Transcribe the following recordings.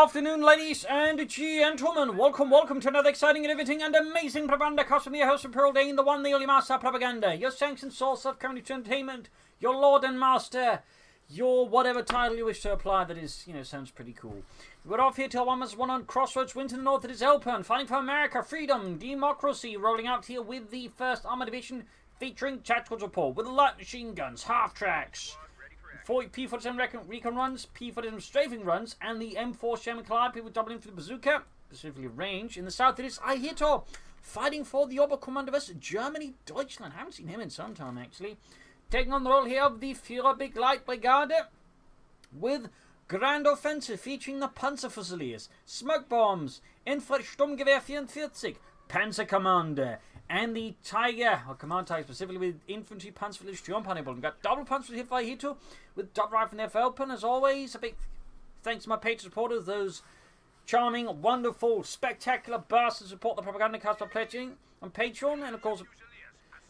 afternoon, ladies and gentlemen. Welcome to another exciting and riveting and amazing Propagandacast from your host of Pearl Dane, the one, the only master of propaganda, your sanctioned source of current entertainment, your lord and master, your whatever title you wish to apply that is, sounds pretty cool. We're off here till 1 on Crossroads, win to the north. It is Elpern, fighting for America, freedom, democracy, rolling out here with the 1st Armored Division, featuring tactical support with the light machine guns, half tracks, P-47 recon runs, P-47 strafing runs, and the M4 Sherman Calliope with double in for the bazooka, specifically range. In the south, it is Ihiito, fighting for the Oberkommando Germany, Deutschland. Haven't seen him in some time, actually. Taking on the role here of the Führerbegleitbrigade Brigade with Grand Offensive, featuring the Panzerfusiliers, Smoke Bombs, Infantry Sturmgewehr 44, Panzer Commander, and the Tiger, or Command Tiger specifically, with Infantry Panzerfusilier Sturmpanzer. We've got double Panzerfusilier here for Ihiito, with double rifle there for Elpern. As always, a big thanks to my Patreon supporters, those charming, wonderful, spectacular bastards who support the Propagandacast by pledging on Patreon. And of course,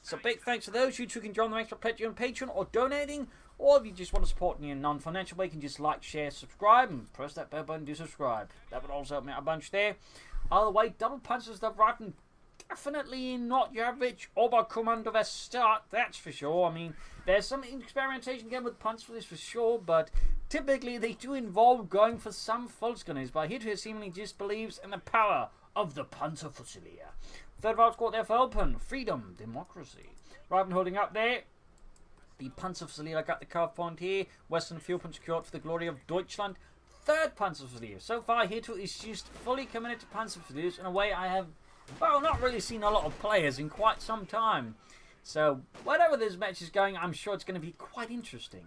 so big thanks to those. You too can join the ranks by pledging on Patreon or donating. Or if you just want to support me in a non-financial way, you can just like, share, subscribe, and press that bell button to subscribe. That would also help me out a bunch there. Either way, double Panzer stuff rifle, definitely not your average Oberkommando start, that's for sure. I mean, there's some experimentation again with punch for this for sure, but typically they do involve going for some false gunners. But Ihiito seemingly just believes in the power of the Panzerfusilier. 3rd Rifle Squad there for Elpern, freedom, democracy. Rifle holding up there. The Panzerfusilier got the carve point here. Western fuel punch secured for the glory of Deutschland. 3rd Panzerfusilier. So far, Ihiito is just fully committed to Panzerfusiliers in a way I have, well, not really seen a lot of players in quite some time. So, whatever this match is going, I'm sure it's going to be quite interesting.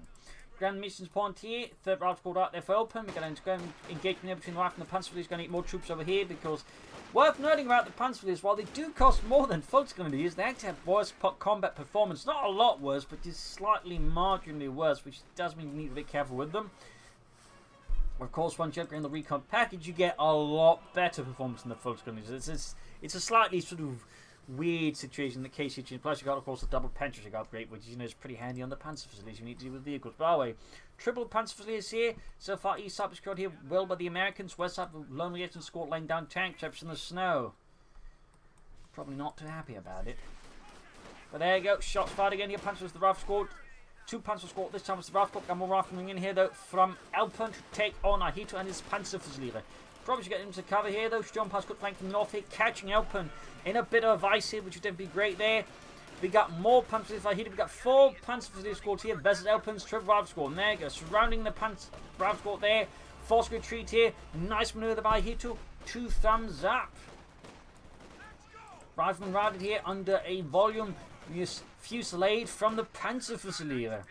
Grand missions point here. 3rd Rifle Squad out there for Elpern. We're going to engage there between the Rifle and the Panzerfusiliers. Going to need more troops over here because, worth noting about the Panzerfusiliers, while they do cost more than Volksgrenadiers, they actually have worse combat performance. Not a lot worse, but just slightly marginally worse, which does mean you need to be careful with them. Of course, once you upgrade the recon package, you get a lot better performance than the Volksgrenadiers. It's a slightly sort of weird situation in the case situation. Plus, you got, of course, the double Panzerfusilier upgrade, which is pretty handy on the Panzerfusiliers you need to do with vehicles. By the way, triple Panzerfusiliers here. So far, east side was secured here well by the Americans. West side, Lone Reaction Squad laying down tank traps in the snow. Probably not too happy about it. But there you go. Shots fired again here. Panzerfusiliers, the Rifle Squad. 2 Panzer Squad. This time it's the Rifle Squad. Got more rifling in here, though, from Elpern to take on Ihiito and his Panzerfusilier. Probably should get into cover here, though. Sturmpass good flank from the north here, catching Elpern in a bit of a vice here, which would definitely be great there. We got more Panzerfusiliers for Ihiito. We got 4 Panzerfusilier squads here versus Elpern's triple Rifle Squad. And there you go, surrounding the Rifle Squad there. Forced retreat here. Nice maneuver by Ihiito. 2 thumbs up. Rifleman routed here under a volume fusillade from the Panzerfusilier,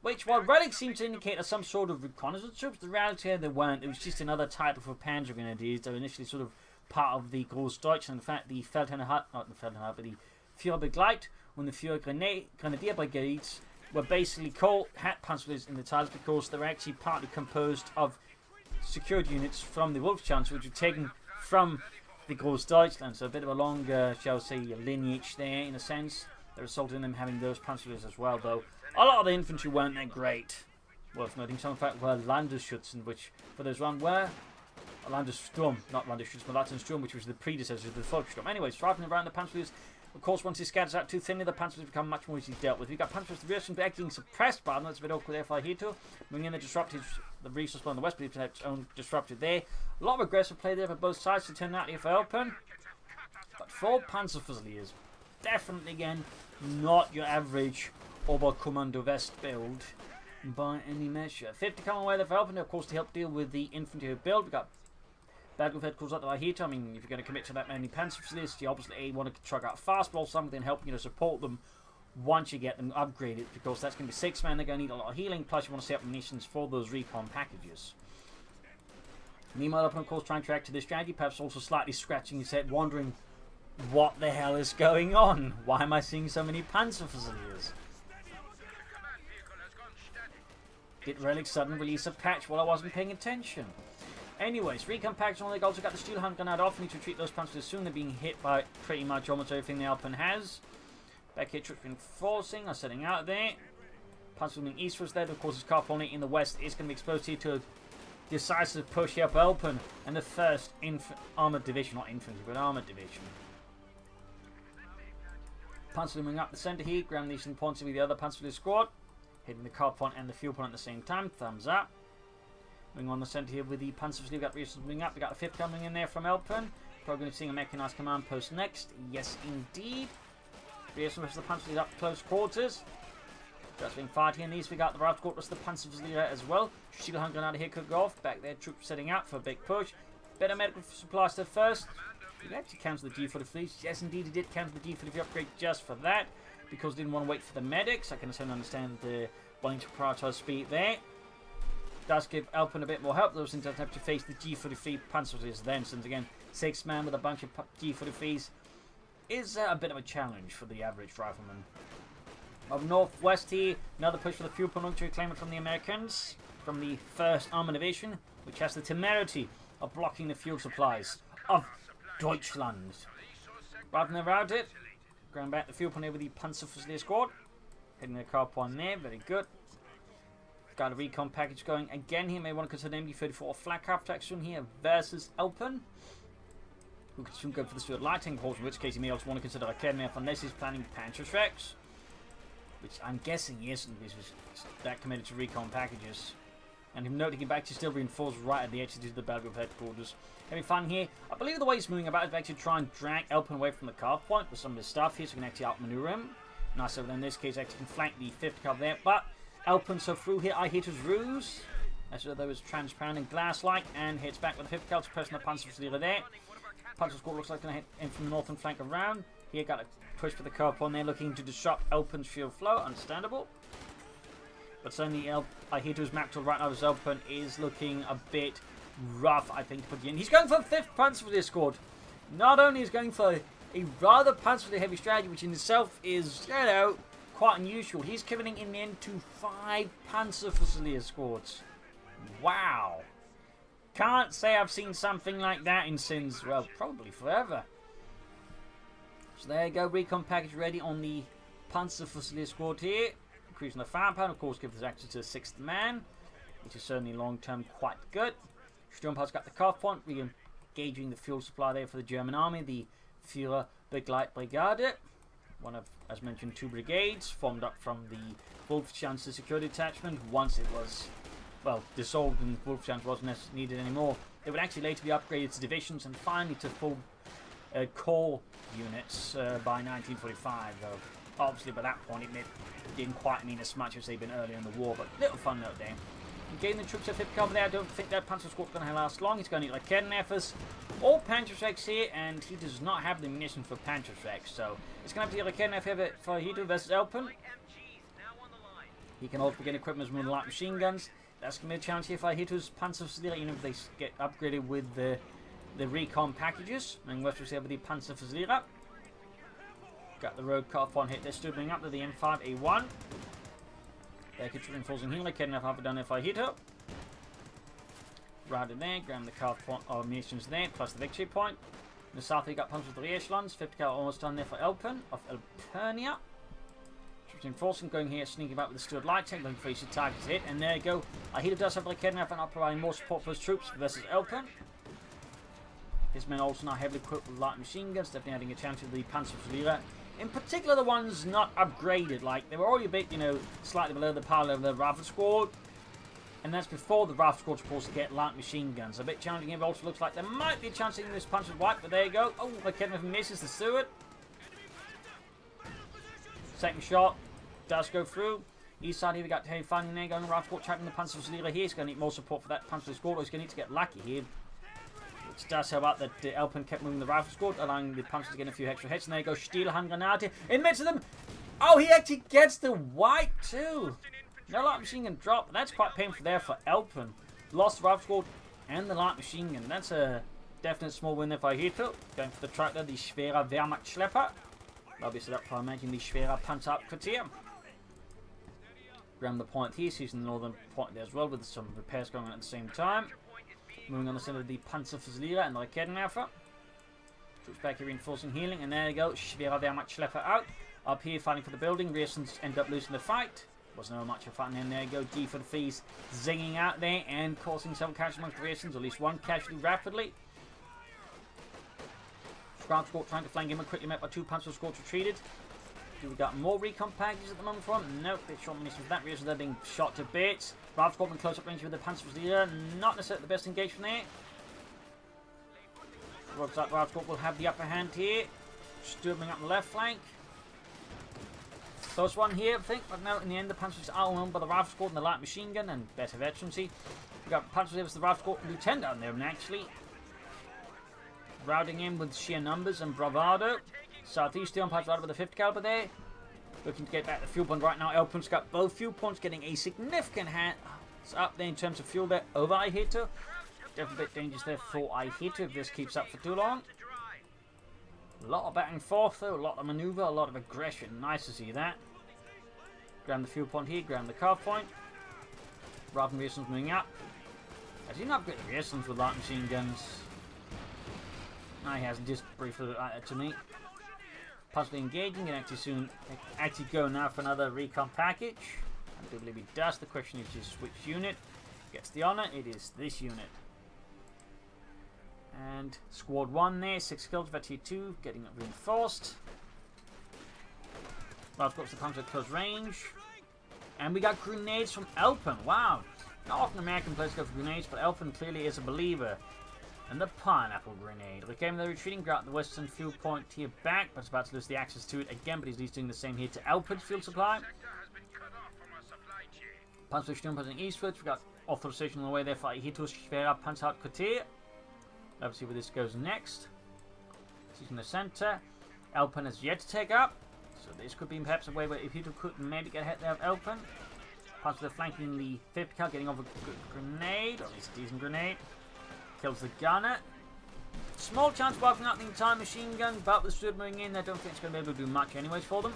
which, while relics seem to indicate as some sort of reconnaissance troops, the reality here they weren't. It was just another title for Panzer Grenadiers. They were initially sort of part of the Großdeutsch. In fact, the Feldherrnhut, not the Feldherrnhut, but the Führerbegleitbrigade and the Führergrenadier Brigades were basically called hat Panzerfusiliers in the titles because they were actually partly composed of security units from the Wolfschanze, which were taken from the Großdeutschland. So a bit of a longer, shall we say, lineage there in a sense. That resulted in them having those Panzerfusiliers as well, though. A lot of the infantry weren't that great. Worth noting, some in fact were Landesschützen, which for those one were Landessturm, not Landesschützen, but Landessturm, which was the predecessor of the Volkssturm. Anyways, driving around the Panzerfusiliers, of course, once he scatters out too thinly, the Panzerfusiliers become much more easily dealt with. We've got Panzerfusiliers getting suppressed by them. That's a bit awkward there for Ihiito. Moving in, they disrupted the resource on the west, but it's its own disrupted there. A lot of aggressive play there for both sides to turn out here for Elpern. But 4 Panzerfusiliers, definitely again, not your average Oberkommando West build by any measure. 50 coming away there for Elpern, of course, to help deal with the infantry build. We've got Battlefield calls out the Ihiito. I mean, if you're going to commit to that many Panzerfusiliers, you obviously want to truck out fast, but also something help support them once you get them upgraded, because that's going to be 6 men. They're going to need a lot of healing, plus you want to set up munitions for those recon packages. Meanwhile, Elpern, of course, trying to react to this strategy, perhaps also slightly scratching his head, wondering what the hell is going on? Why am I seeing so many Panzerfusiliers? Did Relic suddenly release a patch while I wasn't paying attention? Anyways, recon package on the goals. We've got the steel hand gun out off. We need to retreat those Panzerfusiliers soon. They're being hit by pretty much almost everything the Elpern has. Back here, troops reinforcing are setting out there. Panzer moving eastwards there. Of course, his car only in the west is going to be exposed here to decisive push up Elpern and the 1st Armoured Division, not infantry, but Armoured Division. Panzer moving up the centre here, Graham Neeson points with the other Panzerfusilier squad, hitting the car point and the fuel point at the same time, thumbs up. Moving on the centre here with the Panzerfusilier, we've got Reasons moving up, we got the 5th coming in there from Elpern. Probably going to see a mechanised command post next, yes indeed. Reasons with the Panzerfusilier up close quarters. Just being fired here in these, we got the Rifle Squad plus the Panzerfusilier as well. Shield Hand Grenade here could go off, back there troops setting out for a big push. Better medical supplies to first. Did he actually cancel the G43? Yes, indeed, he did cancel the G43 upgrade just for that, because he didn't want to wait for the medics. I can certainly understand the wanting to prioritise speed there. Does give Elpern a bit more help, though, since doesn't have to face the G43 Panzerfusiliers then, since again, 6 man with a bunch of G43s is a bit of a challenge for the average rifleman. Up northwest here, another push for the fuel point to reclaim it from the Americans, from the 1st Armoured Division, which has the temerity of blocking the fuel supplies of Deutschland. Rather than around it, going back the fuel point over the Panzerfusilier squad, hitting the car point there, very good. Got a recon package going again here, may want to consider MD34 flak protection here versus Elpern, who could soon go for the Stuart Lighting Horse, in which case he may also want to consider a Kednev unless he's planning Panzerfusiliers, which I'm guessing he isn't, because he's that committed to recon packages. And him noting back to still reinforced right at the edge to the battlefield headquarters. Having fun here. I believe the way he's moving about is to actually try and drag Elpern away from the carve point with some of his stuff here, so he can actually outmaneuver him. Nice over there in this case, actually can flank the 5th cover there. But Elpern so through here, Ihiito's ruse. As though it was transparent and glass-like, and hits back with the 5th cover, pressing the Panzerfusilier there. Panzer squad looks like going to hit in from the northern flank around. Here got a push for the carve point there, looking to disrupt Elpern's field flow. Understandable. But certainly Ihiito's map to right now as Elpern is looking a bit rough, I think, to put in. He's going for the 5th Panzerfusilier squad. Not only is going for a rather Panzerfusilier heavy strategy, which in itself is, you know, quite unusual. He's committing in the end to 5 Panzerfusilier squads. Wow. Can't say I've seen something like that in since, well, probably forever. So there you go, recon package ready on the Panzerfusilier squad here. Increasing the firepower, of course, gives us access to the 6th man, which is certainly long-term quite good. Sturmpanzer's got the carve point, re-engaging the fuel supply there for the German army, the Führer Begleitbrigade, one of, as mentioned, 2 brigades, formed up from the Wolfschanze security detachment. Once it was, well, dissolved and Wolfschanze wasn't needed anymore, they would actually later be upgraded to divisions and finally to full core units by 1945, though. Obviously, by that point, it didn't quite mean as much as they'd been earlier in the war, but little fun note there. Getting the troops of 5th cover there, I don't think that Panzer squad's going to last long. He's going to need like Kednefers or Panzerfusiliers here, and he does not have the munition for Panzerfusiliers, so it's going to have to get like Kednefer for Ihiito versus Elpern. He can also begin equipment with light machine guns. That's going to be a challenge here for Ihiito's Panzerfusilier, even if they get upgraded with the recon packages. And we'll see over the Panzerfusilier. Got the road car one hit. They're stooping up to the M5A1. They could reinforcing here. They couldn't have done if I hit her. Routed there. Grab the car point of munitions there, plus the victory point. In the south, we got Panzerfusilier echelons. 50 cal almost done there for Elpern of Elpernia. Troops reinforcing, going here, sneaking back with the Stuart Light Tank, looking for each target's hit. And there you go. Ihiito does have the Kednef and not providing more support for his troops versus Elpern. His men also now heavily equipped with light machine guns, definitely adding a chance to the Panzerfusilier. In particular, the ones not upgraded, like they were already a bit, you know, slightly below the power level of the Rifle Squad, and that's before the Rifle Squad's supposed to get light machine guns. A bit challenging. It also looks like there might be a chance of this Panzer wipe, but there you go. Oh, McKenna misses the Stewart. Second shot does go through. East side here we got Terry finding there, going to Rifle Squad, tracking the Panzerfusilier here. He's going to need more support for that Panzer Squad, or he's going to need to get lucky here. Which does help out that Elpern kept moving the Rifle Squad, allowing the Panzer to get a few extra hits. And there you go, Stielhandgranate in the midst of them. Oh, he actually gets the white too. No light machine gun drop. That's quite painful there for Elpern. Lost the Rifle Squad and the light machine gun. That's a definite small win there for Ihiito. Going for the tractor, the Schwerer Wehrmachtschlepper. That'll be set up for, I imagine, the Schwerer Panzerabquartier. Grab the point here, using the northern point there as well, with some repairs going on at the same time. Moving on the center of the Panzerfusilier and the Raketenwerfer. Troops back here reinforcing healing, and there you go, Schwerer Wehrmachtschlepper out. Up here fighting for the building, Reasons end up losing the fight. Wasn't no much of fun. And there you go, D for the Fees zinging out there and causing some casualties amongst the Rations, at least one casualty rapidly. Ground Squad trying to flank him and quickly met by 2 Panzer Squads retreated. Do we got more recon packages at the moment from him? Nope, bit short munitions for that reason. They're being shot to bits. Rav Squad in close up range with the Panzerfusilier. Not necessarily the best engagement there. Looks like Rav Squad will have the upper hand here. Storming up the left flank. Close one here, I think, but no, in the end the Panzers are outnumbered by the Rav Squad and the light machine gun and better veterancy. We've got Panzers versus the Rav Squad Lieutenant down there, and actually routing in with sheer numbers and bravado. Southeast on Panzer with the 50 caliber there. Looking to get back the fuel point right now. Elpern's got both fuel points, getting a significant hand up there in terms of fuel there over Ihiito. Definitely a bit dangerous there for Ihiito if this keeps up for too long. A lot of back and forth though, a lot of maneuver, a lot of aggression. Nice to see that. Grab the fuel point here, grab the carve point. Rather than Rations moving up. Has he not upgraded the Rations with light machine guns? No, he hasn't, just briefly looked like that to me. Possibly engaging and actually go now for another recon package. I do believe he does. The question is just which unit gets the honor. It is this unit. And squad 1 there, 6 kills, Veteran 2 getting reinforced. Last got the Panzer at close range. And we got grenades from Elpern. Wow. Not often American players go for grenades, but Elpern clearly is a believer. And the pineapple grenade. We came there retreating, got the western fuel point here back, but it's about to lose the access to it again, but he's doing the same here to Elpern's fuel supply. Panzerfusilier pushing eastwards. We got authorization on the way there for Ihiito's Schwerer Panzerhauptquartier. Let's see where this goes next. He's in the center. Elpern is yet to take up, so this could be perhaps a way where Ihiito could maybe get ahead there of Elpern. Panzer flanking the 50 cal, getting off a good grenade, or at least a decent grenade. Kills the gunner. Small chance of wiping out the entire machine gun, but with Steward moving in, I don't think it's going to be able to do much anyways for them.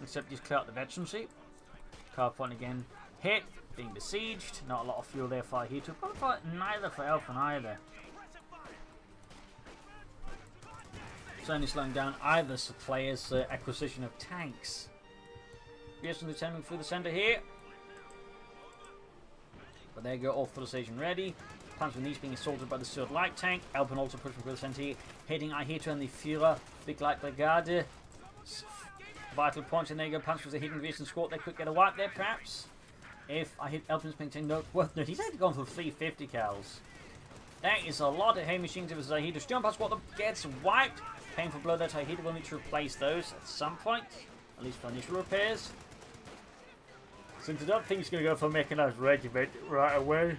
Except just clear out the veterancy. Carve point again hit, being besieged. Not a lot of fuel there for Ihiito, but neither for Elpern either. Certainly slowing down either player's acquisition of tanks. Yes, and attempting through the center here. But there you go, authorization ready. Panzer Nice being assaulted by the Third Light Tank. Elpern also pushing through the center here, hitting Ihiito and the Führer Big Light Brigade. Vital points, and there you go. Panzer was a hidden Vision squad. They could get a wipe there, perhaps. If I hit Elpern's maintained no. Well, no, he's actually gone for 350 cals. That is a lot of heavy machines versus Ihiito. Sternpass squad gets wiped. Painful blow that Ihiito will need to replace those at some point, at least for initial repairs. Since I don't think he's going to go for mechanized regiment right away.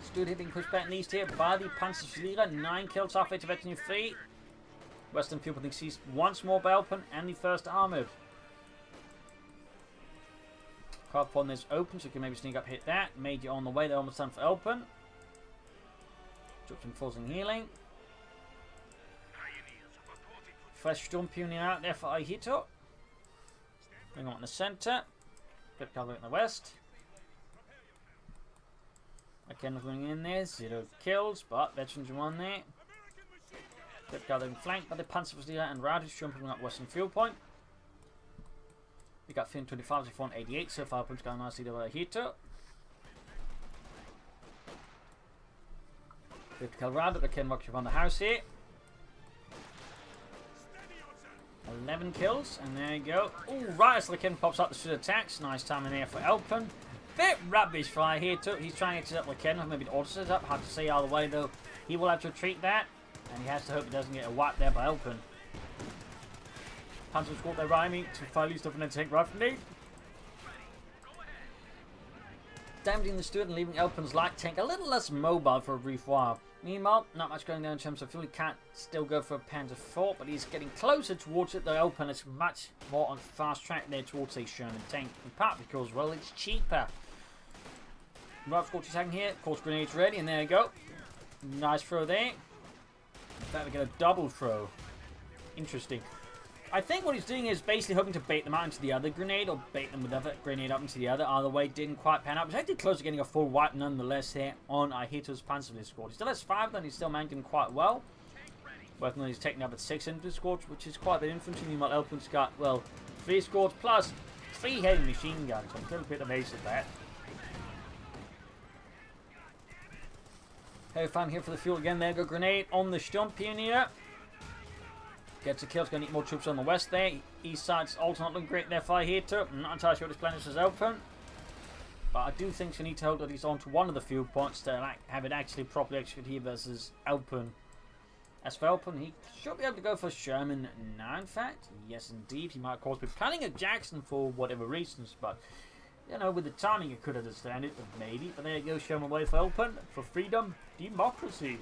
Stood hitting pushback east here by the Panzerfusilier. 9 kills halfway to Veteran 3. Western people think seized once more by Elpern and the 1st Armoured. Carve point is open, so you can maybe sneak up, hit that. Major on the way, they're almost done for Elpern. Drops forcing healing. Fresh Storm Pioneer out there for Ihiito. Bring on in the centre. Good cover in the west. Again, going in there. 0 kills, but veterans are on there. Good cover in flank by the Panzerfusilier and Routed jumping up western fuel point. We got 25 to 488 so far. Punch going nicely to Ihiito. 50 cal Routed. Again, rock on the house here. 11 kills, and there you go. Ooh, right as the Ken pops up the shoot attacks. Nice timing there for Elpern. Bit rubbish for Ihiito. He's trying to set up the Ken, maybe the auto set up. Hard to say either way though. He will have to retreat that, and he has to hope he doesn't get a wipe there by Elpern. Panzer squad there rhyming to finally stop and take right from me. Damaging the Steward and leaving Elpern's light tank a little less mobile for a brief while. Meanwhile, not much going down in terms of fuel. He can't still go for a Panzer IV, but he's getting closer towards it. The Elpern is much more on fast track there towards a Sherman tank, in part because, well, it's cheaper. Right, Scorch attacking here. Of course, grenades ready, and there you go. Nice throw there. In fact, we get a double throw. Interesting. I think what he's doing is basically hoping to bait them out into the other grenade, or bait them with the other grenade up into the other. Either way, didn't quite pan out. He's actually close to getting a full wipe nonetheless here on Ihiito's Panzerfusilier squad. He still has 5, then he's still managing quite well. Working on his taking up at 6 infantry squads, which is quite a bit of infantry. Meanwhile, Elpern's got, well, 3 squads plus 3 heavy machine guns. I'm a little bit amazed at that. Heavy fan here for the fuel again. There go grenade on the Stump Pioneer. Gets a kill. It's going to need more troops on the west there. East side's also not looking great there for Ihiito. I'm not entirely sure what his plan is as Elpern. But I do think she needs to hold at least onto one of the fuel points to have it actually properly executed here versus Elpern. As for Elpern, he should be able to go for Sherman now, in fact. Yes, indeed. He might, of course, be planning at Jackson for whatever reasons, but, you know, with the timing, you could understand it, but maybe. But there you go, Sherman away for Elpern, for freedom, democracy.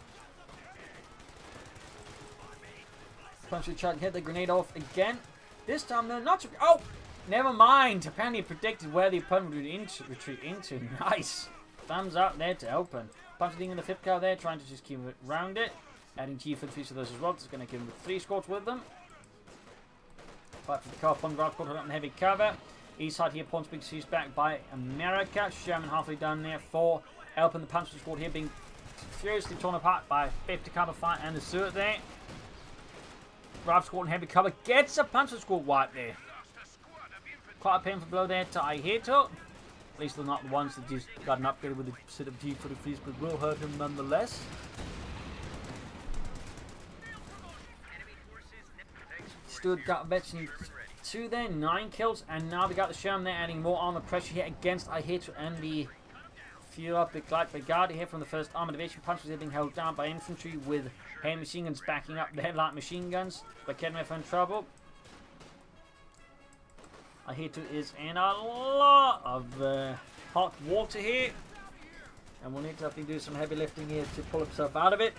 Punch the chart, hit the grenade off again. This time, though, not to... Oh! Never mind. Apparently, he predicted where the opponent would retreat into. Nice. Thumbs up there to Elpern. Punching in the 5th car there, trying to just keep it round it. Adding Chief Infantry to those as well. It's going to give him 3 squads with them. Fight for the car. One round squad on heavy cover. East side here, Pons being seized back by America. Sherman halfway down there for Elpern. The Panzer squad here being furiously torn apart by 50 cover fight and the Stuart there. Rifle squad and heavy cover gets a Panzer squad wipe there. Quite a painful blow there to Ihiito. At least they're not the ones that just got an upgrade with a set of G43s, but will hurt him nonetheless. Stuart got veteran 2 there, 9 kills, and now we got the Sherman there adding more armor pressure here against Ihiito and the few up the Glide Brigade here from the 1st Armored Division. Punches are being held down by infantry with heavy machine guns backing up their light machine guns. But Kedmev in trouble. Ihiito is in a lot of hot water here, and we'll need to do some heavy lifting here to pull himself out of it.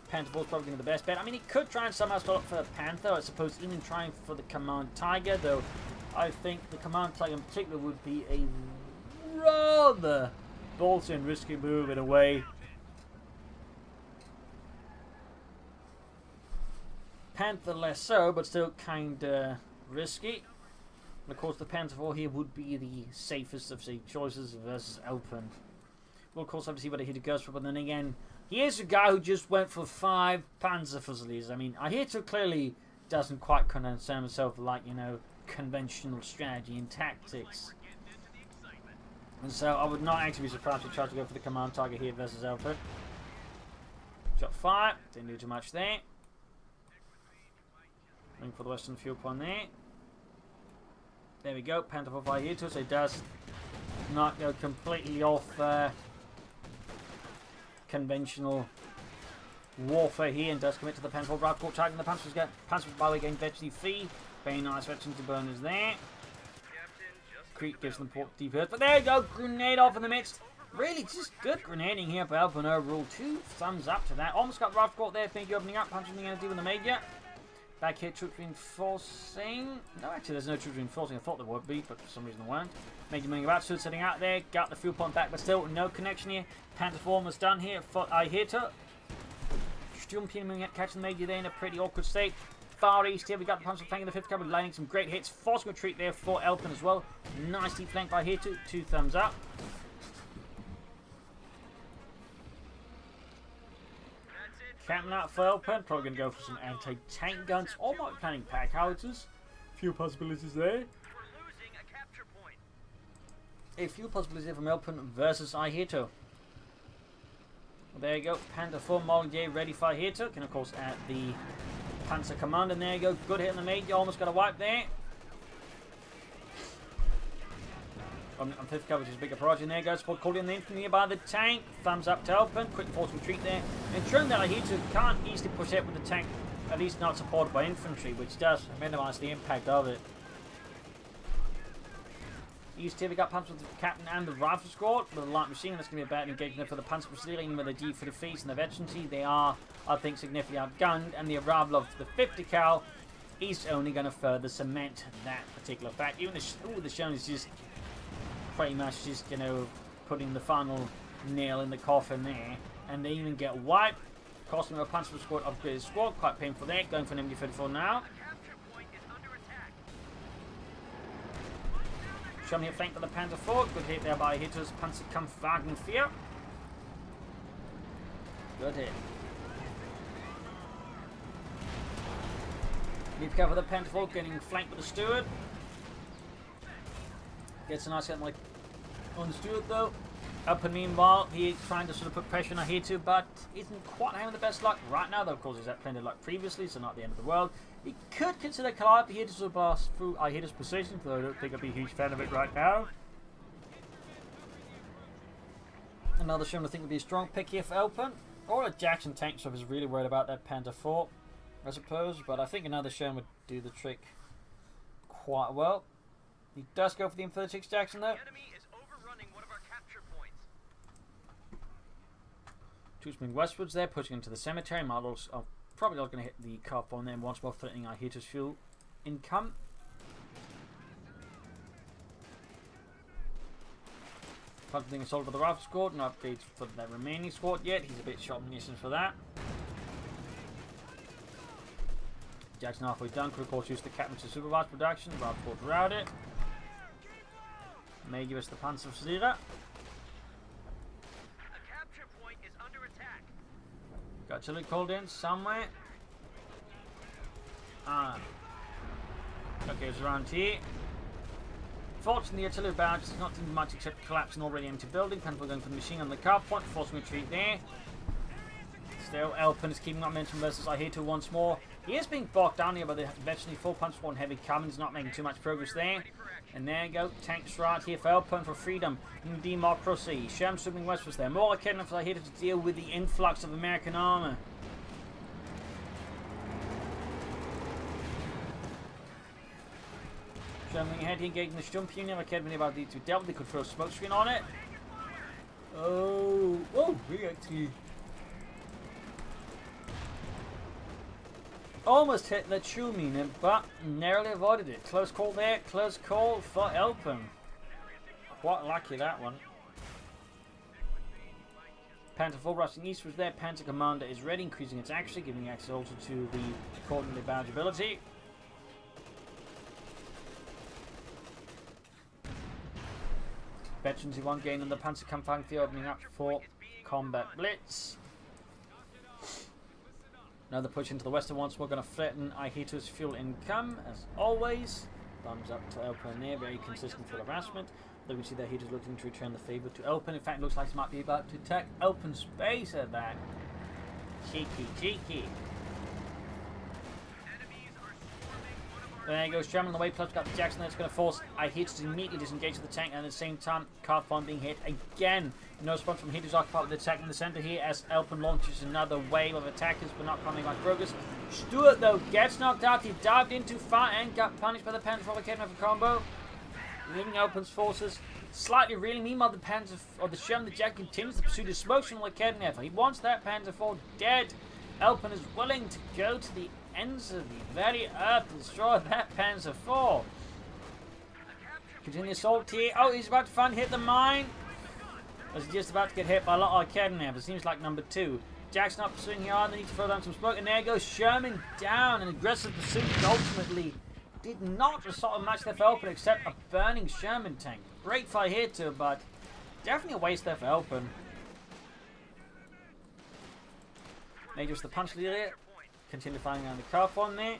Panther Ball's probably going to be the best bet. I mean, he could try and somehow start up for Panther, I suppose, even trying for the Command Tiger, though I think the Command Tiger in particular would be a rather ballsy and risky move in a way. Panther less so, but still kinda risky. And of course, the Panther 4 here would be the safest of the choices versus Elpern. We'll of course have to see what Ihiito goes for, but then again, he is a guy who just went for 5 Panzerfusiliers. I mean, Ihiito clearly doesn't quite concern himself with, like, you know, conventional strategy and tactics. And so I would not actually be surprised if he tried to go for the Command Tiger here versus Elpern. Shot fire, didn't do too much there. Looking for the western fuel point there. There we go, Panther 4 by Ihiito, so it does not go completely off conventional warfare here and does commit to the Panther 4 route court target. The Panzer by the way getting virtually free. Very nice veteran to burners there. Creek gives them port deep hurt, but there you go, grenade off in the midst. Really just good grenading here for Elpern overall. 2 thumbs up to that. Almost got rifle court there, thinking opening up, punching going to do in the major. Back here, troops reinforcing. No, actually, there's no troops reinforcing. I thought there would be, but for some reason there weren't. Major moving about, Stuart sitting out there. Got the fuel point back, but still no connection here. Panther 4 was done here for Ihiito. Stumpy moving up, catching the Major there in a pretty awkward state. Far east here, we got the Panzer flank in the 5th cavalry, lining some great hits. Forcing a retreat there for Elpern as well. Nicely flanked by Ihiito. 2 thumbs up. Camping out for Elpern, probably going to go for some anti-tank guns, or might be planning pack howitzers. Few possibilities there. A few possibilities here from Elpern versus Ihiito. Well, there you go, Panther 4 Mollier ready for Ihiito. Can of course add the Panzer Command, and there you go, good hit in the major, almost got a wipe there. On 5th cover, which is a bigger project. And there goes Sport Cordian, the infantry by the tank. Thumbs up to Elpern. Quick force retreat there. Ensuring that Ihiito can't easily push out with the tank, at least not supported by infantry, which does minimise the impact of it. East here, we got Panzer with the captain and the rifle squad with a light machine. That's going to be a bad engagement for the Panzerfusilier with a D for the feet and the veterancy. They are, I think, significantly outgunned, and the arrival of the 50 cal is only going to further cement that particular fact. Even the Sherman is just pretty much just, you know, putting the final nail in the coffin there, and they even get wiped, costing them a Panzer squad upgraded squad. Quite painful there. Going for an MD-34 now. Sherman here flanked by the Panther 4. Good hit there by Ihiito's Panzerkampfwagen 4. Good hit. Need to cover the Pentafour, getting flanked with the Steward. Gets a nice hit on the Steward though. Elpern meanwhile, he's trying to sort of put pressure on Ihiito, but isn't quite having the best luck right now though. Of course, he's had plenty of luck previously, so not the end of the world. He could consider collide Ihiito to blast through Ihiito's position, though I don't think I'd be a huge fan of it right now. Another Sherman I think would be a strong pick here for Elpern. Or a Jackson tank, so I was really worried about that Panzerfusilier, I suppose. But I think another Sherman would do the trick quite well. He does go for the M36 Jackson though. Troops moving westwards there, pushing into the cemetery. Models are probably not going to hit the cup on them once more, threatening Ihiito's fuel income. Contemplating assault for the rifle squad, no upgrades for the remaining squad yet. He's a bit short munitions for that. Jackson halfway done, could of course use the captain to supervise production. The rifle squad routed. May give us the Panzerfusilier. Got artillery called in somewhere. Okay, it's around here. Fortunately, the artillery barrage is not doing much except collapse an already empty building. Panzer going for the machine on the car point, forcing retreat there. Still, Elpern is keeping up momentum versus Ihiito once more. He is being bogged down here by the eventually full punch one heavy cannon. He's not making too much progress there. And there you go, tanks right here for Elpern for freedom and democracy. Sherm swimming westwards there. More Arcadian for Ihiito to deal with the influx of American armor. Sherman ahead, engaging the Stump Union. Arcadian about the two dealt. They could throw a smoke screen on it. Oh, we actually almost hit the true meaning, but narrowly avoided it. Close call there, close call for Elpern. Quite lucky that one. Panzerfusilier rushing eastwards there. Panzer Commander is ready, increasing its accuracy, giving access also to the accordingly badge ability. Veterans who won't gain on the Panzerkampfangvieh opening up for combat blitz. Another push into the western once. We're going to threaten Ihiito's fuel income as always. Thumbs up to Elpern there, very consistent fuel harassment. Though we see that Ihiito's looking to return the favour to Elpern. In fact, it looks like he might be about to attack Elpern's base at that. Cheeky. There goes Sherman on the way, plus got the Jackson that's going to force Ihiito to immediately disengage with the tank, and at the same time, Carthon being hit again. No response from Ihiito's occupied with the attack in the centre here as Elpern launches another wave of attackers, but not coming much progress. Stewart, though, gets knocked out. He dived in too far and got punished by the Panzerfusilier for combo, leaving Elpern's forces slightly reeling. Meanwhile, the Sherman, the Jack, continues to pursue the smoke from the Arcadian. He wants that Panzerfusilier dead. Elpern is willing to go to the ends of the very earth to destroy that Panzerfusilier. Continue assault here. Oh, he's about to hit the mine. Was just about to get hit by a lot of Arcadian, but it seems like number two. Jack's not pursuing here. They need to throw down some smoke, and there goes Sherman down. An aggressive pursuit ultimately did not sort of match their Elpern except a burning Sherman tank. Great fight here too, but definitely a waste there for Elpern. Majors the Panzerfusilier. Continue firing around the Carthon there.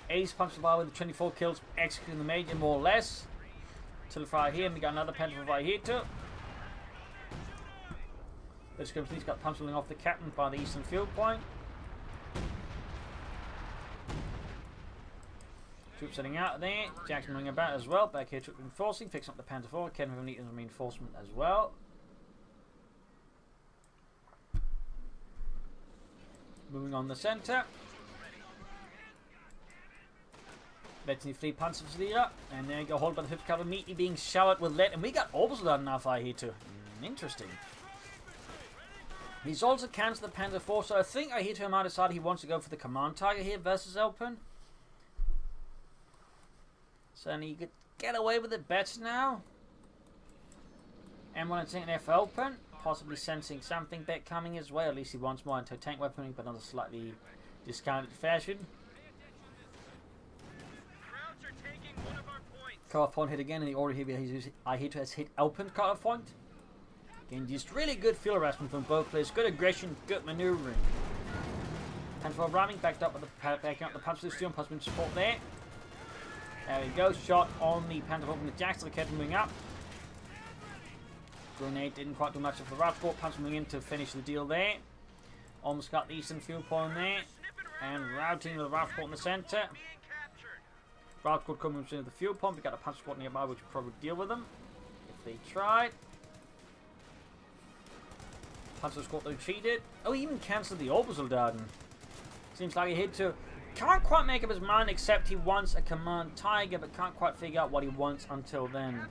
Ace Panzerfusilier with the 24 kills, executing the Major more or less. Till fire here, and we got another Panzerfusilier here too. Let's go, please. Got punching off the captain by the eastern field point. Troops setting out there. Jackson running about as well. Back here, troop reinforcing, fixing up the Panzerfusilier. Kevin will need reinforcement as well. Moving on the centre. Vetting Fleet Panzerfusilier, and there you go, hold by the 5th Cavalry, immediately being showered with lead, and we got orbitals done now for Ihiito. Interesting. He's also cancelled the Panzerfusilier, so I think Ihiito might decide he wants to go for the command target here versus Elpern. So he could get away with it better now. And when it's in there for Elpern, possibly sensing something back coming his way, at least he wants more anti-tank weaponry, but in a slightly discounted fashion. Cut-off point hit again, and the order here Ihiito has hit Elpern cut-off point. Again, just really good field harassment from both players. Good aggression, good maneuvering. Panzer ramming, backed up with the backing up the Panzerfusilier and possibly support there. There we go, shot on the Panzerfusilier from the Jackson, the kept moving up. Grenade didn't quite do much of the Rapsport. Panzer moving in to finish the deal there. Almost got the eastern fuel point there. And routing the Rapsport in the centre. Rapsport coming into the fuel pump. We got a Panzerfusilier nearby which will probably deal with them if they tried. Panzerfusilier though cheated. Oh, he even cancelled the orbital Darden. Seems like Ihiito can't quite make up his mind, except he wants a command Tiger, but can't quite figure out what he wants until then.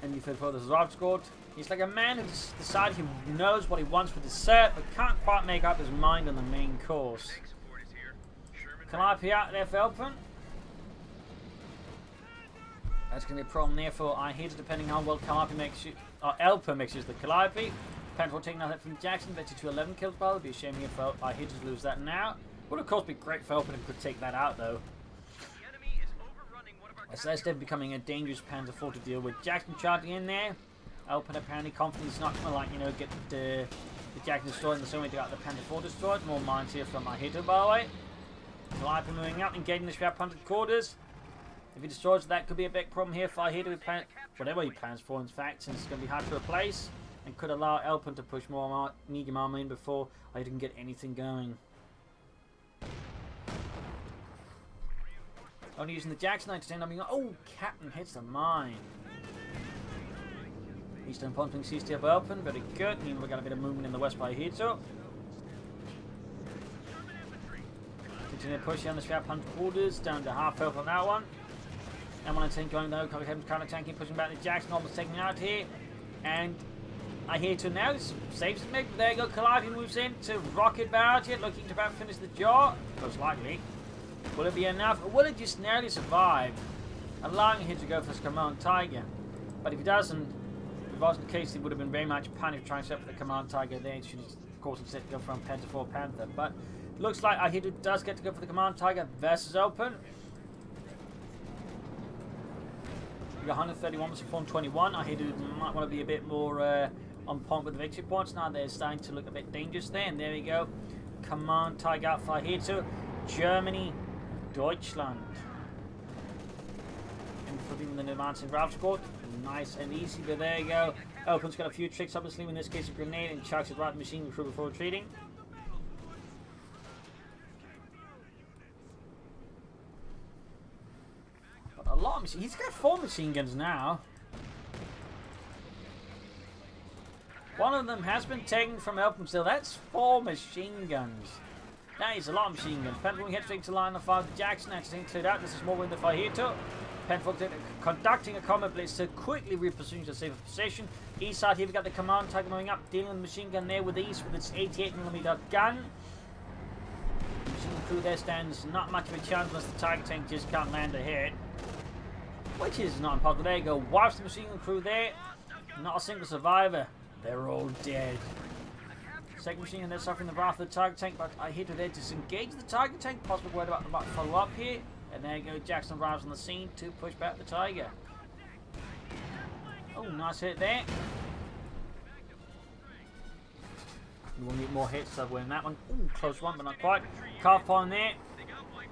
And you feel for the Rapsport. He's like a man who's decided he knows what he wants for dessert, but can't quite make up his mind on the main course. Calliope out there for Elpern. That's going to be a problem there for Ihiito, depending on how well Calliope makes you, or Elpern makes use of the Calliope. Panzer taking that hit from Jackson, bet to 11 kills by. It'd be a shame here for Ihiito to lose that now. Would of course be great for Elpern if he could take that out though. As that's definitely becoming a dangerous Panzer IV to deal with. Jackson charging in there. Elpern apparently confident he's not going to, like, you know, get the Jackson destroyed in the same way to get the Panzer IV destroyed. More mines here from Ihiito, by the way. Calliope moving up, engaging the Schwab Panzer quarters. If he destroys, that could be a big problem here for Ihiito. Whatever he plans for, in fact, since it's going to be hard to replace. And could allow Elpern to push more medium armor in before Ihiito can get anything going. Only using the Jackson 9-10. I mean, oh, Captain hits the mine. Eastern pumping CST up Elpern, very good. Meanwhile, we got a bit of movement in the west by Ihiito. Continue pushing on the Schwab Panzer quarters, down to half health on that one. M110 going though, counter tanking, pushing back the Jackson, almost taking out here. And Ihiito now saves it maybe. There you go, Calliope moves in to rocket barrage it, looking to about finish the job. Most likely. Will it be enough, or will it just narrowly survive, allowing him to go for his command Tiger? But if he doesn't, if it wasn't the case, he would have been very much panicked trying to set for the command Tiger there. He should, of course, instead go from Panzer IV Panther. But looks like Ihiito does get to go for the command Tiger versus Elpern. We got 131 versus 421. Ihiito might want to be a bit more on point with the victory points. Now they're starting to look a bit dangerous there. And there we go. Command Tiger out for Ihiito. Germany, Deutschland. Including the advancing Rapsport. Nice and easy, but there you go. Elpern's got a few tricks up his sleeve, in this case a grenade, and chucks it right at the machine gun crew before retreating. But a lot of machine. He's got 4 machine guns now. One of them has been taken from Elpern still. That's 4 machine guns. That is a lot of machine guns. Penfold heads straight to line of fire. Jackson actually cleared out. This is more with the Ihiito. Penfold conducting a combat blitz to quickly reposition to safer position. East side here we got the command Tiger moving up, dealing with the machine gun there with ease with its 88mm gun. Machine crew there stands not much of a chance unless the Tiger tank just can't land a hit. Which is not impossible. There you go. Wipes the machine gun crew there. Not a single survivor. They're all dead. Second machine gun there suffering the wrath of the Tiger tank, but Ihiito there disengage the Tiger tank. Possibly worried about the follow up here. And there you go, Jackson arrives on the scene to push back the Tiger. Oh, nice hit there. We will need more hits, so we're in that one. Ooh, close one, but not quite. Calf on there.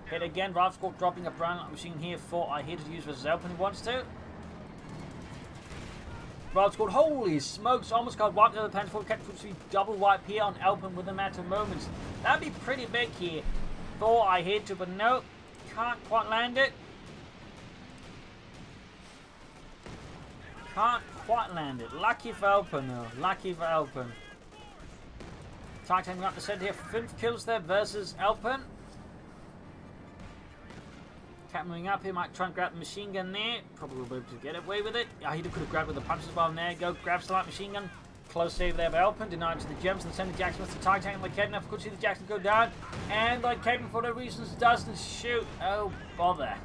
Hit again. Rapsport dropping a brown machine here for Ihiito to use versus Elpern if he wants to. Rapsport, holy smokes, almost got wiped out of the Panzer IV. Kept to double wipe here on Elpern within a matter of moments. That'd be pretty big here for Ihiito, but no. Can't quite land it. Can't quite land it. Lucky for Elpern though. Lucky for Elpern. Tiger taking up the center here. 5 kills there versus Elpern. Cat moving up here. Might try and grab the machine gun there. Probably will be able to get away with it. Ihiito could have grabbed with the punches as well. And there you go. Grabs the light machine gun. Close save there by Elpern. Denied to the gems. And sending Jackson with the Tiger tank like Caden. Of course, see the Jackson go down. And like Caden, for no reasons, doesn't shoot. Oh, bother.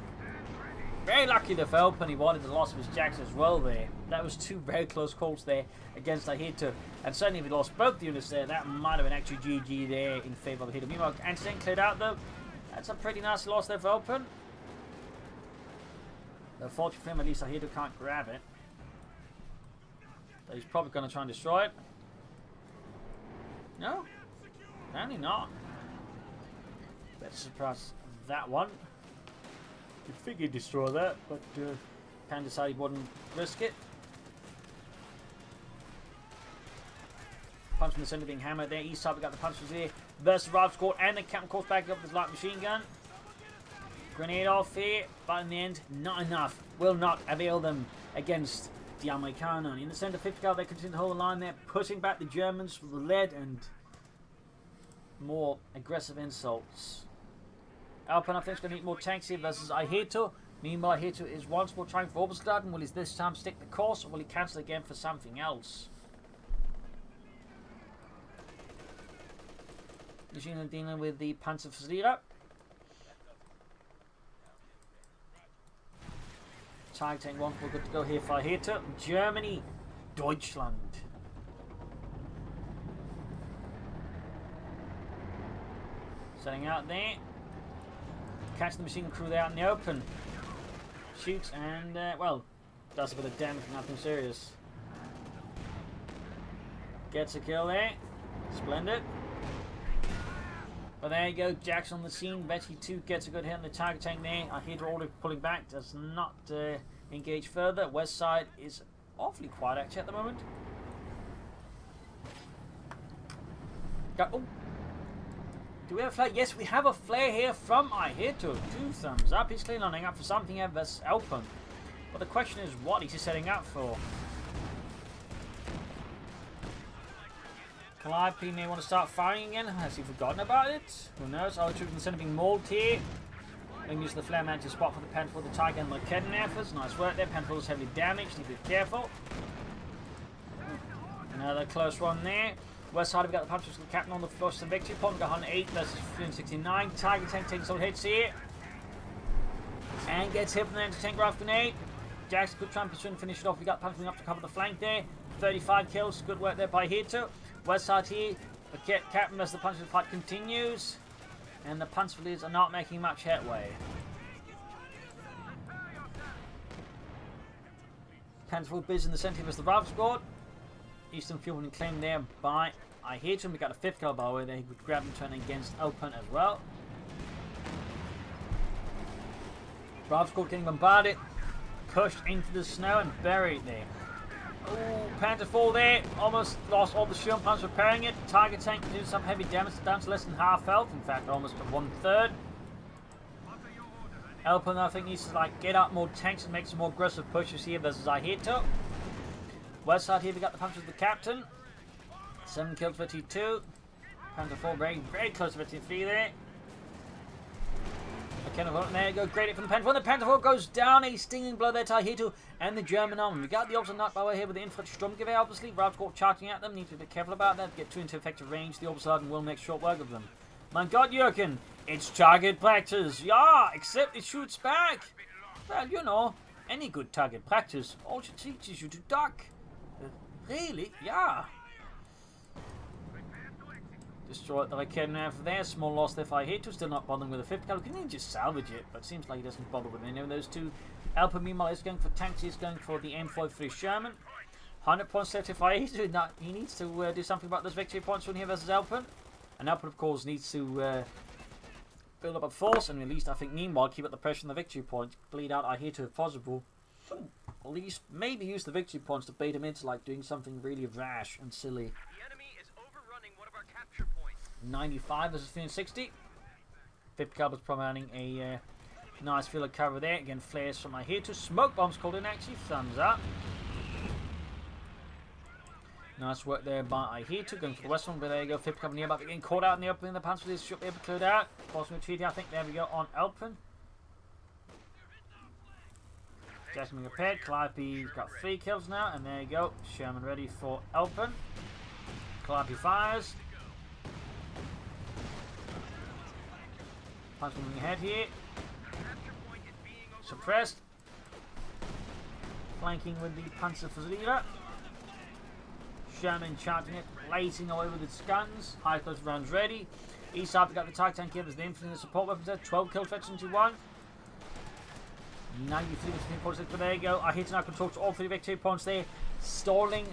Very lucky that for Elpern, he wanted the loss of his Jackson as well there. That was 2 very close calls there against Ihiito. And certainly if he lost both the units there, that might have been actually GG there in favour of Ihiito. Meanwhile, anti-tank cleared out though. That's a pretty nice loss there for Elpern. Though fortunately for him, at least Ihiito can't grab it. So he's probably going to try and destroy it. No? Apparently not. Let's suppress that one. You'd think he'd destroy that, but Pan decided he wouldn't risk it. Punch from the center being hammered there. East side we got the Panzerfusilier versus Rival Squad, and the captain calls back up with his light machine gun. Grenade off here, but in the end, not enough. Will not avail them against the Amerikaner. In the center, 50 cal, they continue to hold the line there, pushing back the Germans with the lead and more aggressive insults. Elpern, I think, is going to need more tanks here versus Ihiito. Meanwhile, Ihiito is once more trying for Oberstaden. Will he this time stick the course, or will he cancel again for something else? Machine dealing with the Panzerfusilier. Tiger tank 1, we're good to go here for Ihiito. Germany, Deutschland. Setting out there. Catch the machine gun crew there out in the open. Shoots and, well, does a bit of damage, nothing serious. Gets a kill there. Splendid. But there you go, Jackson on the scene. Betty 2 gets a good hit on the target tank there. Ihiito already pulling back, does not engage further. West side is awfully quiet actually at the moment. Oh. Do we have a flare? Yes, we have a flare here from Ihiito. 2 thumbs up. He's clearly lining up for something here versus Elpern. But the question is, what is he setting up for? Calliope may want to start firing again. Has he forgotten about it? Who knows? Our troops in the center being mauled here. Then use the flare man to spot for the Panzerfusilier, the Tiger and the Kedden efforts. Nice work there. Panzerfusilier is heavily damaged. Need to be careful. Another close one there. West side, we got the Panzerfusilier captain on the first and victory point. We got 108 versus 369. Tiger tank taking some hits here. And gets hit from the anti-tank rifle grenade. Jackson could try and pursue and finish it off. We got Panzerfusilier up to cover the flank there. 35 kills. Good work there by Ihiito. West side here, the captain as the Panzerfusilier fight continues, and the Panzerfusilers are not making much headway. Panzerfusilier busy in the center as the Rival Squad. Eastern Field and claimed there by Ihiito. We got a 5th kill by the way there. He would grab and turn against Elpern as well. Rival Squad getting bombarded, pushed into the snow and buried there. Oh, Panzerfusilier there, almost lost all the shield punch repairing it. Tiger tank doing some heavy damage, down to less than half health, in fact almost 1/3. Elpern I think needs to like get out more tanks and make some more aggressive pushes here versus Ihiito. West side here we got the punch of the captain. 7 kills for T2. Panzerfusilier very, very close to T3 there. There you go, great hit from the Panzerfusilier. The Panzerfusilier goes down, a stinging blow there to Ihiito and the German army. We got the Obster Nut by way here with the Infantry Sturmgewehr, obviously. Rival Squad charging at them, need to be a bit careful about that. Get 2 into effective range, the Oberstaden will make short work of them. My god, Jürgen, it's target practice. Yeah, except it shoots back. Well, you know, any good target practice also teaches you to duck. Really? Yeah. Destroyed the Kedden after there. Small loss there for Ihiito. Still not bothering with a 5th caliber. Can he just salvage it? But it seems like he doesn't bother with any of those 2. Elpern meanwhile is going for tanks. He's going for the M43 Sherman. 100 points left for Ihiito. He needs to do something about those victory points from here versus Elpern. And Elpern of course needs to build up a force and at least I think meanwhile keep up the pressure on the victory points. Bleed out Ihiito if possible. At least maybe use the victory points to bait him into like doing something really rash and silly. The enemy is overrunning one of our capture points. 95 versus 360. 50 caliber's providing a nice field of cover there. Again, flares from Ihiito. Smoke bombs called in actually. Thumbs up. Nice work there by Ihiito. Going for the west one, but there you go. 50 cover nearby. Getting caught out in the opening. The Panzerfusiliers should be able to clear it out. Crossing retreat, I think. There we go on Elpern. Jackson being repaired. Calliope's got 3 kills now. And there you go. Sherman ready for Elpern. Calliope fires. Punch moving ahead here. Suppressed. Flanking with the Panzerfusilier. Sherman charging it, blazing away with its guns. High close rounds ready. East side we got the Tiger tank here. There's the infantry and the support weapons there. 12 kills fetched into 1. 93 points, but there you go. Ihiito now controls all 3 victory points there. Stalling,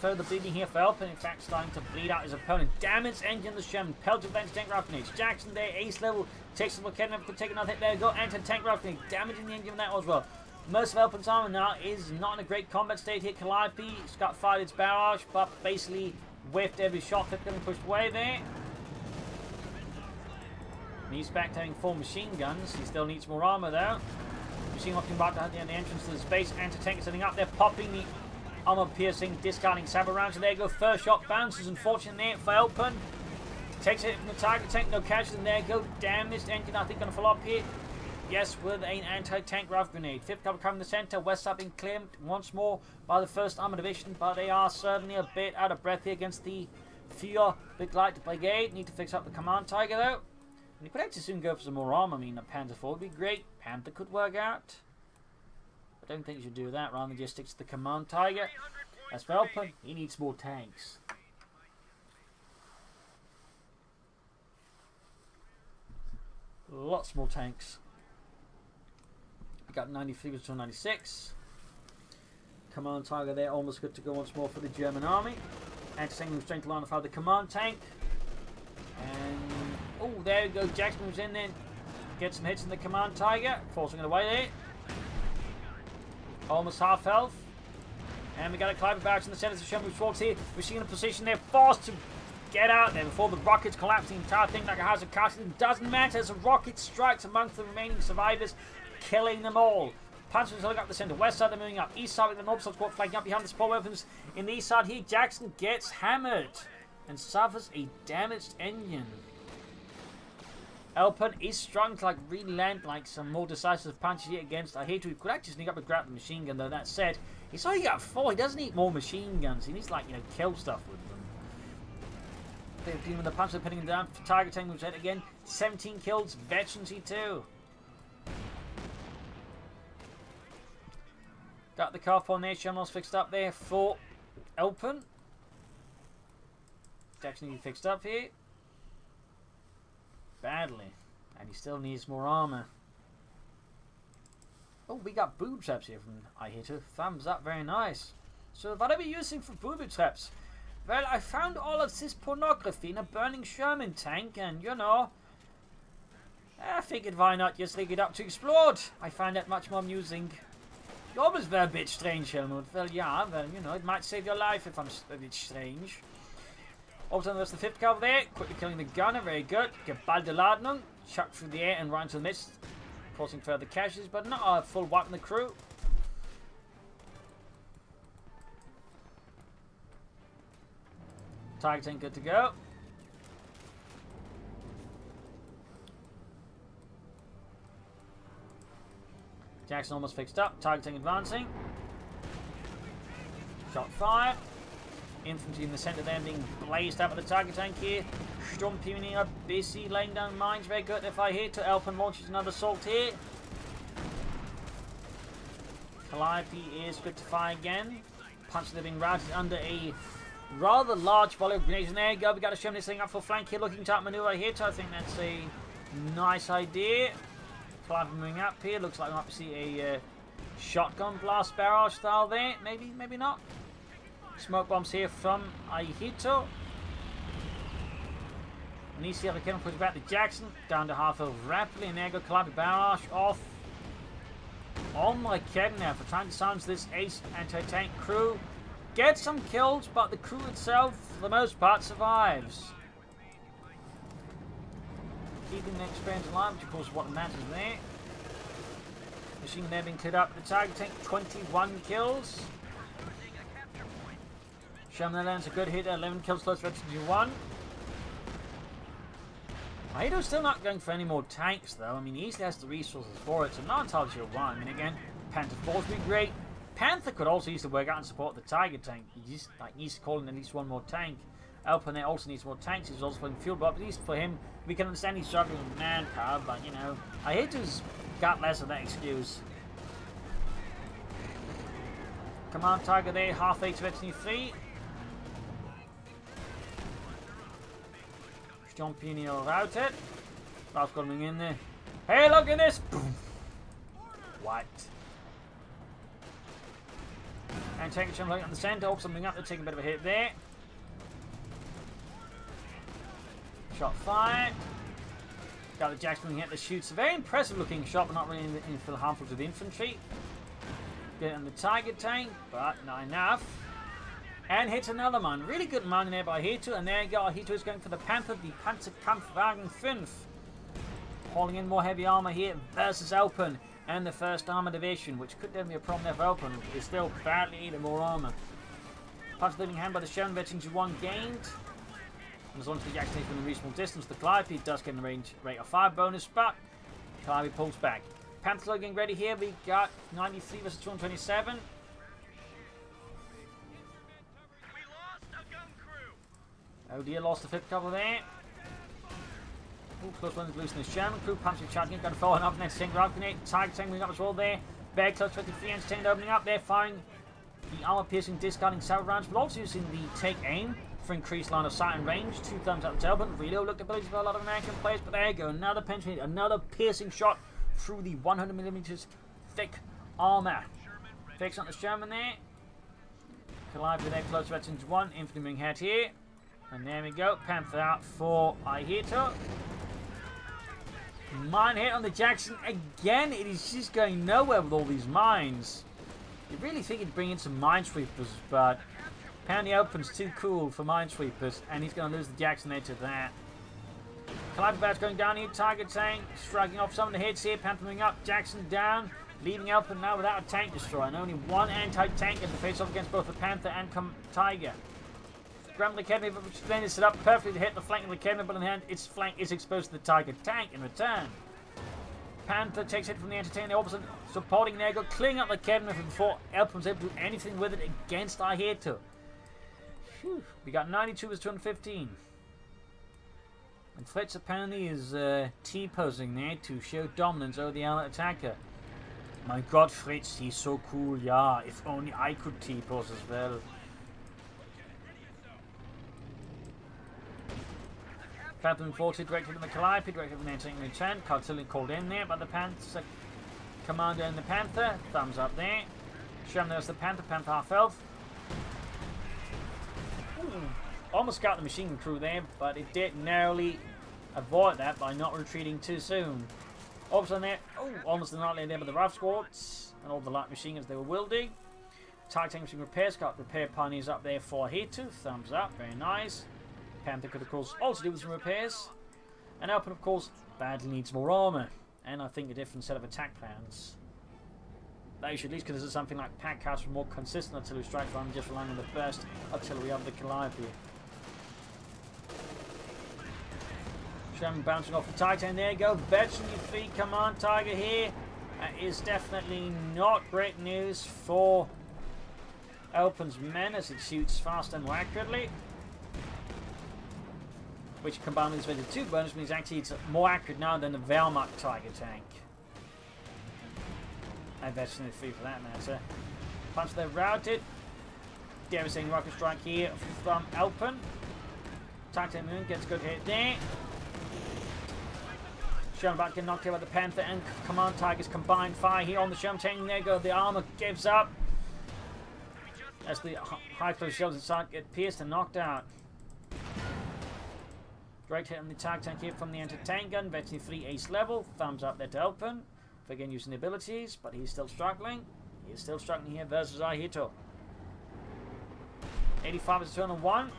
further bleeding here for Elpern. In fact, starting to bleed out his opponent. Damage engine the Sherman. Pelted with anti-tank rifle grenades. Jackson there, ace level. Takes the blockade and could take another hit. There we go. Anti-tank rifle grenade. Damaging the engine with that as well. Most of Elpern's armor now is not in a great combat state here. Calliope, it's got fired its barrage, but basically whiffed every shot. Fifth getting pushed away there. And he's back to having 4 machine guns. He still needs more armor though. Machine locking back at the entrance to the space. Anti-tank setting up there, popping the armor piercing, discarding saber rounds. And there you go. First shot bounces. Unfortunately there for Elpern. Takes it from the target tank, no casualties. And there you go. Damaged engine, I think, going to fall up here. Yes, with an anti-tank rifle grenade. Fifth cover coming in the center. West side being claimed once more by the 1st Armored Division, but they are certainly a bit out of breath here against the Fear Big Light Brigade. Need to fix up the Command Tiger though. And you could actually soon go for some more armor. I mean, a Panzer 4 would be great. Panther could work out. I don't think you should do that. Rather than just stick to the Command Tiger. As for Elpern, he needs more tanks. Lots more tanks. We got 93 to 96. Command Tiger there, almost good to go once more for the German army. Anti-tank strength line of the command tank. And oh, there we go. Jackson was in there. Gets some hits in the Command Tiger. Forcing it away there. Almost half health. And we got a Clive barracks in the center of the Sherman Schwartz here. Machine in position there. Forced to get out there before the rockets collapse the entire thing like a house of cards. It doesn't matter as a rocket strikes amongst the remaining survivors, killing them all. Panzerfusilier looking up the center. West side they're moving up. East side with the North side squad flanking up behind the support weapons. In the east side here, Jackson gets hammered and suffers a damaged engine. Elpern is strung to really land some more decisive punches here against Ihiito. He could actually sneak up and grab the machine gun though. That said, he's only got 4. He doesn't need more machine guns. He needs kill stuff with them. They're dealing with the punch, they're putting him down. Targeting was hit again. 17 kills. Veterans too. Got the car formation almost fixed up there for Elpern. Jackson needs fixed up here. Badly. And he still needs more armor. Oh, we got booby traps here from Ihiito. Thumbs up, very nice. So what are we using for booby traps? Well, I found all of this pornography in a burning Sherman tank, and I figured why not just rig it up to explode. I find that much more amusing. You always were a bit strange, Helmut. Well, yeah, it might save your life if I'm a bit strange. Also, there's the 5th cover there, quickly killing the gunner, very good. Geballte Ladung, chucked through the air and right into the mist, causing further casualties, but not a full wipe in the crew. Tiger tank good to go. Jackson almost fixed up. Tiger tank advancing. Shot fired. Infantry in the centre there being blazed up with the Tiger tank here. Sturmpionier busy laying down mines. Very good. If I hit to Elpern launches another assault here. Calliope is good to fire again. Punch they're being routed under a rather large volley of grenades. And there you go. We got to show this thing up for flank here. Looking to outmaneuver here. So I think that's a nice idea. Calliope moving up here. Looks like we might see a shotgun blast barrage style there. Maybe, maybe not. Smoke bombs here from Ihiito. And you see how the cannon pushes back to Jackson. Down to half health rapidly. And there you go. Calliope barrage off. Oh my kidding now. For trying to silence this ace anti-tank crew. Get some kills, but the crew itself, for the most part, survives. Keeping the experience alive, which of course is what matters there. Machine there being cleared up. The Tiger tank, 21 kills. Sherman lands a good hit, 11 kills, close to 21. Ihiito's still not going for any more tanks though. I mean, he easily has the resources for it, so I'm not entirely sure why. I mean, again, Panther 4 would be great. Panther could also use to work out and support the Tiger tank. He just needs to call in at least one more tank. Elpern there also needs more tanks. He's also putting fuel, but at least for him, we can understand he's struggling with manpower. But Ihiito's got less of that excuse. Command Tiger there, halfway to XT3. Sturmpionier routed. That's coming in there. Hey, look at this! Boom. What? And tank jumping at the centre, also coming up, they're taking a bit of a hit there. Shot fired. Got the Jackson hit the shoots. A very impressive looking shot, but not really feel harmful to the infantry. Get it on the Tiger tank, but not enough. And hits another mine. Really good mine there by Ihiito. And there you go. Ihiito is going for the Panther, the Panzerkampfwagen 5. Hauling in more heavy armor here versus Elpern and the 1st Armor Division, which could definitely be a problem there for Elpern. Is still badly needing more armor. Punch leading hand by the Sherman veterans 1 gained. And as long as the Jackson from the reasonable distance, the Calliope does get a range rate of 5 bonus, but Calliope pulls back. Panther getting ready here. We got 93 versus 227. Oh dear, lost the 5th couple there. Ooh, close one is losing the Sherman crew. Panzer charging, got to follow up next tank, rocket grenade. Tiger tank moving up as well there. Bear close 23 entertained opening up there, firing the armor piercing, discarding several rounds, but also using the take aim for increased line of sight and range. 2 thumbs up to Elpern. Reload looked abilities for a lot of American players, but there you go. Another penetrating, another piercing shot through the 100mm thick armor. Fix on the Sherman there. Calliope there, close veterans 1. Infantry moving head here. And there we go. Panther out for Ihiito. Mine hit on the Jackson again. It is just going nowhere with all these mines. You really think he'd bring in some minesweepers, but apparently Elpern's too cool for minesweepers, and he's going to lose the Jackson there to that. Calliope Bat's going down here. Tiger tank striking off some of the hits here. Panther moving up. Jackson down. Leaving Elpern now without a tank destroyer. And only one anti-tank in the face-off against both the Panther and Tiger. Grab the Academy, which then is set up perfectly to hit the flank of the Academy, but in the hand, its flank is exposed to the Tiger tank in return. Panther takes it from the Entertainer, opposite, supporting there, clearing up the Academy before Elpern was able to do anything with it against Ihiito. We got 92 versus 215. And Fritz apparently is T-posing there to show dominance over the allied attacker. My god, Fritz, he's so cool, yeah. If only I could T-pose as well. Panther forward directed in the Calliope, directed from the Entertainer in return. Cartillion called in there by the Panther commander and the Panther. Thumbs up there. Sherman there's the Panther, Panther half health. Almost got the machine gun crew there, but it did narrowly avoid that by not retreating too soon. Also on there, almost annihilated there by the RAF squads and all the light machine guns they were wielding. Tiger tank machine repairs, got repair pioneers up there for Ihiito. Thumbs up, very nice. Panther could of course also do with some repairs. And Elpern of course badly needs more armour. And I think a different set of attack plans. They should at least consider something like pack cards for more consistent artillery strikes rather than just relying on the burst artillery of the Calliope. Sherman bouncing off the Titan. There you go. Veteran defeat Command Tiger here. That is definitely not great news for Elpern's men as it shoots faster and more accurately. Which combined with his 2 bonus means actually it's more accurate now than the Wehrmacht Tiger tank. And veteran defeat for that matter. Punch there routed. Devastating rocket strike here from Elpern. Titan Moon gets a good hit there. Sherman about to get knocked out by the Panther and Command Tigers combined fire here on the Sherman tank. There you go, the armor gives up. As the high close shells inside get pierced and knocked out. Great hit on the Tiger tank here from the anti-tank gun. Veteran 3 ace level. Thumbs up there to Elpern for again using the abilities, but he's still struggling. He is still struggling here versus Ihiito. 85 is 201.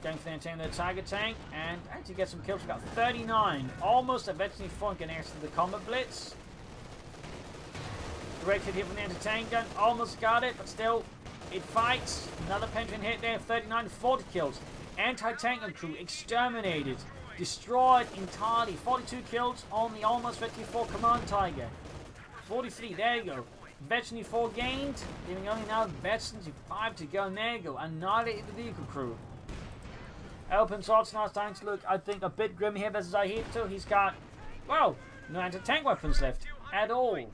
Going for the antenna of the Tiger tank and actually get some kills. We've got 39. Almost eventually 4 getting next to the combat blitz. Great hit here from the anti-tank gun. Almost got it, but still it fights. Another penetrating hit there. 39 to 40 kills. Anti-tank gun crew exterminated. Destroyed entirely. 42 kills on the almost 54 Command Tiger. 43, there you go. Veteran 4 gained. Leaving only now Veteran 5 to go. And there you go. Annihilated the vehicle crew. Elpern's also now starting to look, I think, a bit grim here versus Ihiito. He's got, well, no anti-tank weapons left at all.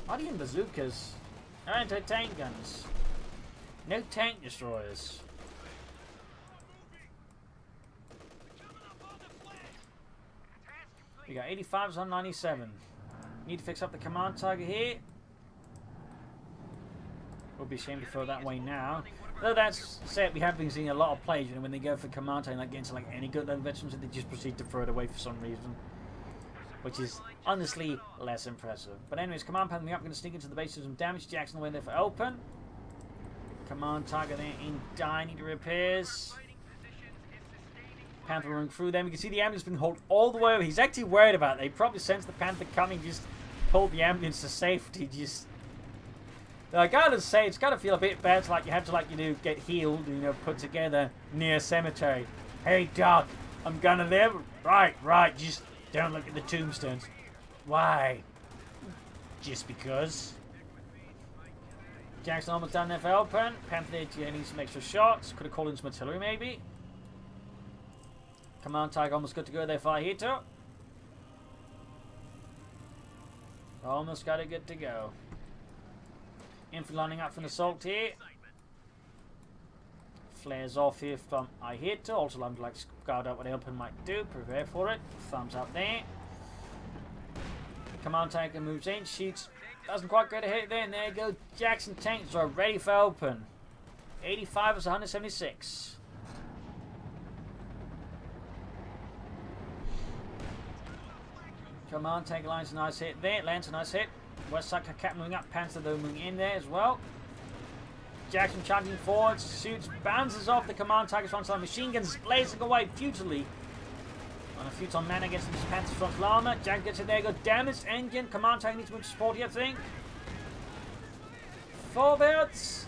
Not even bazookas. No anti-tank guns. No tank destroyers. We got 85s on 97. Need to fix up the Command Tiger here. Would be a shame to throw that way now. Though that's said, we have been seeing a lot of players, you know, when they go for command and like get into like any good level veterans, they just proceed to throw it away for some reason. Which is honestly less impressive. But anyways, command panel up, going to sneak into the base, do some damage. Jackson away there for Elpern. Command target there in die, need repairs. Panther running through them. You can see the ambulance being hauled all the way over. He's actually worried about it. They probably sensed the Panther coming, just pulled the ambulance to safety. Just, I gotta say, it's gotta feel a bit bad. Like you have to, like, you know, get healed, you know, put together near a cemetery. Hey, Doc, I'm gonna live. Right. Just don't look at the tombstones. Why? Just because. Jackson almost down there for Elpern. Panther there getting some extra shots. Could have called in some artillery, maybe. Command Tiger almost good to go there for Ihiito. Almost got it good to go. Infantry lining up for an assault here. Flares off here from Ihiito. Also, I'm like scout out what Elpern might do. Prepare for it. Thumbs up there. Command Tiger moves in. Shoots. Doesn't quite get a hit there. And there you go. Jackson tanks are ready for Elpern. 85 is 176. Command tank lines a nice hit there. Lands a nice hit. West side cap moving up. Panther though moving in there as well. Jackson charging forward. Shoots. Bounces off the command target's front line. Machine guns blazing away futilely. On a futile man against the Panther's front armor. Jack gets in there. Go damaged engine. Command tank needs to move support here, I think. Forwards.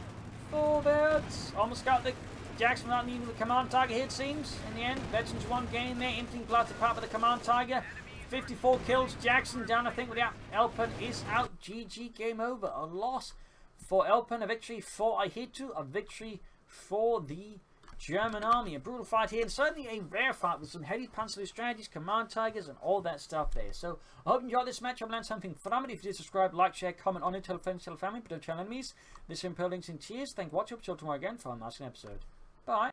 Almost got the Jackson not needing the command tiger here, it seems. In the end, Veterans one game there. Emptying blood to part of the command tiger. 54 kills. Jackson down, I think, with the Elpern is out. GG, game over. A loss for Elpern, a victory for Ihiito, a victory for the German army. A brutal fight here, and certainly a rare fight with some heavy Panzerfusilier strategies, command tigers, and all that stuff there. So, I hope you enjoyed this match. I've learned something from it. If you did, subscribe, like, share, comment on it, tell friends, tell family, but don't tell enemies. This is Imperial Links in Cheers. Thank you for watching. Till tomorrow again for our last episode. Bye.